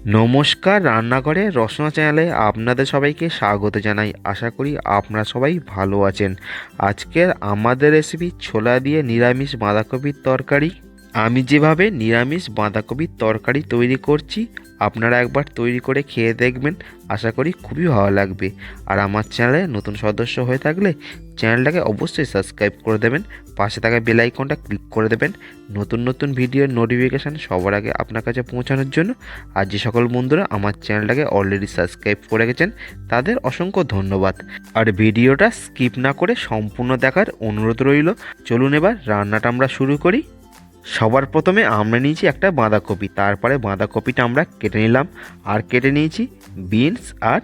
নমস্কার, রান্নাঘরে রসনা চ্যানেলে আপনাদের সবাইকে স্বাগত জানাই। আশা করি আপনারা সবাই ভালো আছেন। আজকের আমাদের রেসিপি ছোলা দিয়ে নিরামিষ বাঁধাকপির তরকারি। আমি যেভাবে নিরামিষ বাঁধাকপির তরকারি তৈরি করছি, আপনারা একবার তৈরি করে খেয়ে দেখবেন। আশা করি খুবই ভালো লাগবে। আর আমার চ্যানেলে নতুন সদস্য হয়ে থাকলে চ্যানেলটাকে অবশ্যই সাবস্ক্রাইব করে দেবেন, পাশে থাকা বেল আইকনটা ক্লিক করে দেবেন নতুন নতুন ভিডিওর নোটিফিকেশান সবার আগে আপনার কাছে পৌঁছানোর জন্য। আর যে সকল বন্ধুরা আমার চ্যানেলটাকে অলরেডি সাবস্ক্রাইব করে গেছেন তাদের অসংখ্য ধন্যবাদ। আর ভিডিওটা স্কিপ না করে সম্পূর্ণ দেখার অনুরোধ রইল। চলুন এবার রান্নাটা আমরা শুরু করি। সবার প্রথমে আমরা নিয়েছি একটা বাঁধাকপি, তারপরে বাঁধাকপিটা আমরা কেটে নিলাম। আর কেটে নিয়েছি বিনস আর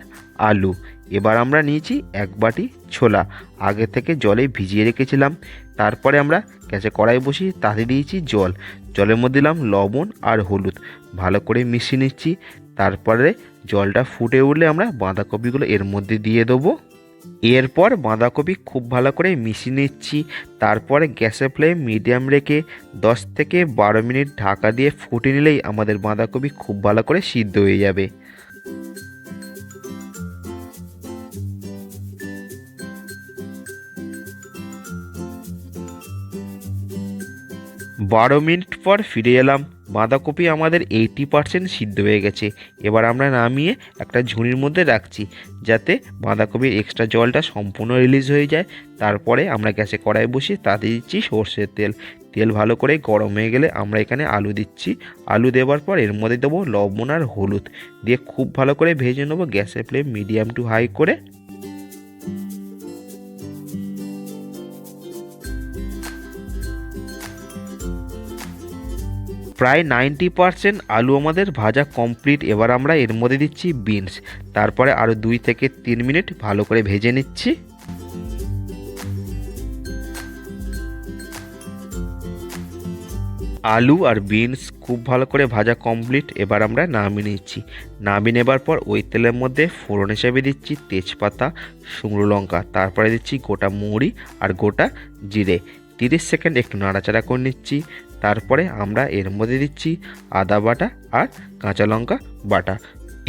আলু। এবার আমরা নিয়েছি এক বাটি ছোলা, আগে থেকে জলে ভিজিয়ে রেখেছিলাম। তারপরে আমরা গ্যাসে কড়াই বসিয়ে তাতে দিয়েছি জল, জলের মধ্যে দিলাম লবণ আর হলুদ, ভালো করে মিশিয়ে নিচ্ছি। তারপরে জলটা ফুটে উঠলে আমরা বাঁধাকপিগুলো এর মধ্যে দিয়ে দেবো। এরপর বাঁধাকপি খুব ভালো করে মিশিয়ে নিচ্ছি। তারপরে গ্যাসের ফ্লেম মিডিয়াম রেখে 10 থেকে 12 মিনিট ঢাকা দিয়ে ফুটে নিলেই আমাদের বাঁধাকপি খুব ভালো করে সিদ্ধ হয়ে যাবে। 12 মিনিট পর ফিরে এলাম। বাঁধাকপি আমাদের 80% সিদ্ধ হয়ে গেছে। এবার আমরা নামিয়ে একটা ঝুড়ির মধ্যে রাখছি, যাতে বাঁধাকপির এক্সট্রা জলটা সম্পূর্ণ রিলিজ হয়ে যায়। তারপরে আমরা গ্যাসে কড়াই বসিয়ে তাতে দিচ্ছি সর্ষের তেল। তেল ভালো করে গরম হয়ে গেলে আমরা এখানে আলু দিচ্ছি। আলু দেওয়ার পর এর মধ্যে দেবো লবণ আর হলুদ, দিয়ে খুব ভালো করে ভেজে নেবো গ্যাসের ফ্লেম মিডিয়াম টু হাই করে। প্রায় 90% আলু আমাদের ভাজা কমপ্লিট। এবার আমরা এর মধ্যে দিচ্ছি বিনস, তারপরে আরও 2 থেকে 3 মিনিট ভালো করে ভেজে নিচ্ছি। আলু আর বিনস খুব ভালো করে ভাজা কমপ্লিট। এবার আমরা নামিয়ে নিচ্ছি। নামিয়ে নেবার পর ওই তেলের মধ্যে ফোড়ন হিসেবে দিচ্ছি তেজপাতা, শুকনো লঙ্কা, তারপরে দিচ্ছি গোটা মৌরি আর গোটা জিরে। 30 সেকেন্ড একটু নাড়াচাড়া করে নিচ্ছি। তারপরে আমরা এর মধ্যে দিচ্ছি আদা বাটা আর কাঁচা লঙ্কা বাটা।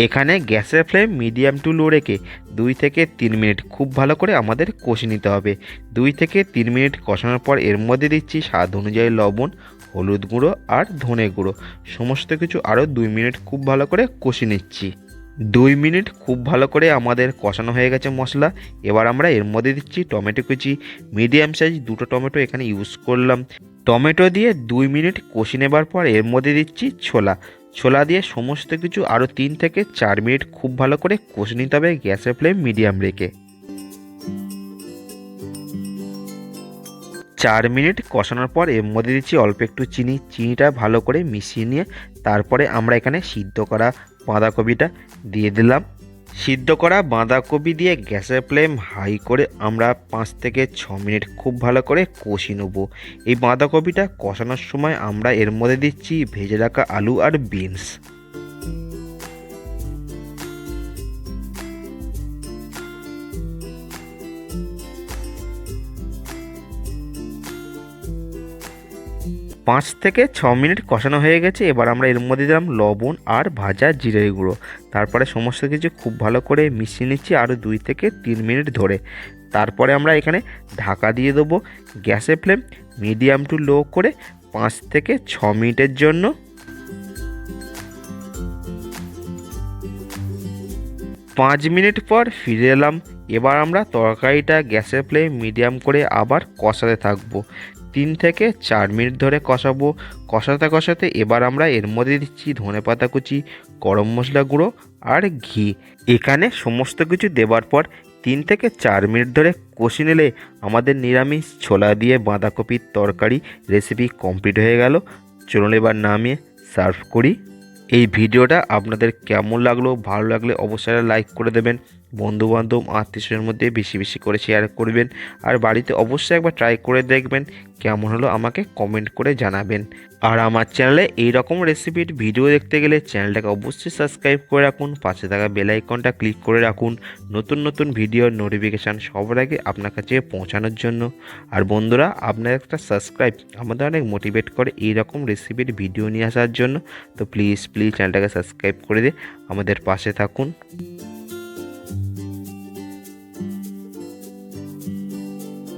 এখানে গ্যাসের ফ্লেম মিডিয়াম টু লো রেখে 2 থেকে 3 মিনিট খুব ভালো করে আমাদের কষে নিতে হবে। 2 থেকে 3 মিনিট কষানোর পর এর মধ্যে দিচ্ছি স্বাদ অনুযায়ী লবণ, হলুদ গুঁড়ো আর ধনে গুঁড়ো। সমস্ত কিছু আরও 2 মিনিট খুব ভালো করে কষে নিচ্ছি। 2 মিনিট খুব ভালো করে আমাদের কষানো হয়ে গেছে মশলা। এবার আমরা এর মধ্যে দিচ্ছি টমেটো কুচি। মিডিয়াম সাইজ 2টো টমেটো এখানে ইউজ করলাম। টমেটো দিয়ে 2 মিনিট কষে নেবার পর এর মধ্যে দিচ্ছি ছোলা। ছোলা দিয়ে সমস্ত কিছু আরও 3 থেকে 4 মিনিট খুব ভালো করে কষে নিতে হবে গ্যাসের ফ্লেম মিডিয়াম রেখে। 4 মিনিট কষানোর পর এর মধ্যে দিচ্ছি অল্প একটু চিনি। চিনিটা ভালো করে মিশিয়ে নিয়ে তারপরে আমরা এখানে সিদ্ধ করা বাঁধাকপিটা দিয়ে দিলাম। সিদ্ধ করা বাঁধাকপি দিয়ে গ্যাসের ফ্লেম হাই করে আমরা 5 থেকে 6 মিনিট খুব ভালো করে কষিয়ে নেব। এই বাঁধাকপিটা কষানোর সময় আমরা এর মধ্যে দিচ্ছি ভেজে রাখা আলু আর বিনস। 5 থেকে 6 মিনিট কষানো হয়ে গেছে। এবার আমরা এর মধ্যে দিলাম লবণ আর ভাজা জিরের গুঁড়ো। তারপরে সমস্ত কিছু খুব ভালো করে মিশিয়ে নিচ্ছি আরও 2 থেকে 3 মিনিট ধরে। তারপরে আমরা এখানে ঢাকা দিয়ে দেবো গ্যাসের ফ্লেম মিডিয়াম টু লো করে 5 থেকে 6 মিনিটের জন্য। 5 মিনিট পর ফিরে এলাম। এবার আমরা তরকারিটা গ্যাসের ফ্লেম মিডিয়াম করে আবার কষাতে থাকবো। 3 থেকে 4 মিনিট ধরে কষাবো। কষাতে কষাতে এবার আমরা এর মধ্যে দিচ্ছি ধনেপাতা কুচি, গরম মশলা গুঁড়ো আর ঘি। এখানে সমস্ত কিছু দেওয়ার পর 3 থেকে 4 মিনিট ধরে কষে নিলে আমাদের নিরামিষ ছোলা দিয়ে বাঁধাকপির তরকারি রেসিপি কমপ্লিট হয়ে গেল। চলুন এবার নামিয়ে সার্ভ করি। এই ভিডিওটা আপনাদের কেমন লাগলো, ভালো লাগলে অবশ্যই লাইক করে দেবেন। বন্ধুবান্ধব আত্মীয়স্বজনের মধ্যে বেশি বেশি করে শেয়ার করবেন। আর বাড়িতে অবশ্যই একবার ট্রাই করে দেখবেন, কেমন হলো আমাকে কমেন্ট করে জানাবেন। আর আমার চ্যানেলে এই রকম রেসিপির ভিডিও দেখতে গেলে চ্যানেলটাকে অবশ্যই সাবস্ক্রাইব করে রাখুন, পাশে থাকা বেল আইকনটা ক্লিক করে রাখুন নতুন নতুন ভিডিওর নোটিফিকেশান সবার আগে আপনার কাছে পৌঁছানোর জন্য। আর বন্ধুরা, আপনার একটা সাবস্ক্রাইব আমাদের অনেক মোটিভেট করে এই রকম রেসিপির ভিডিও নিয়ে আসার জন্য। তো প্লিজ চ্যানেলটাকে সাবস্ক্রাইব করে দিয়ে আমাদের পাশে থাকুন।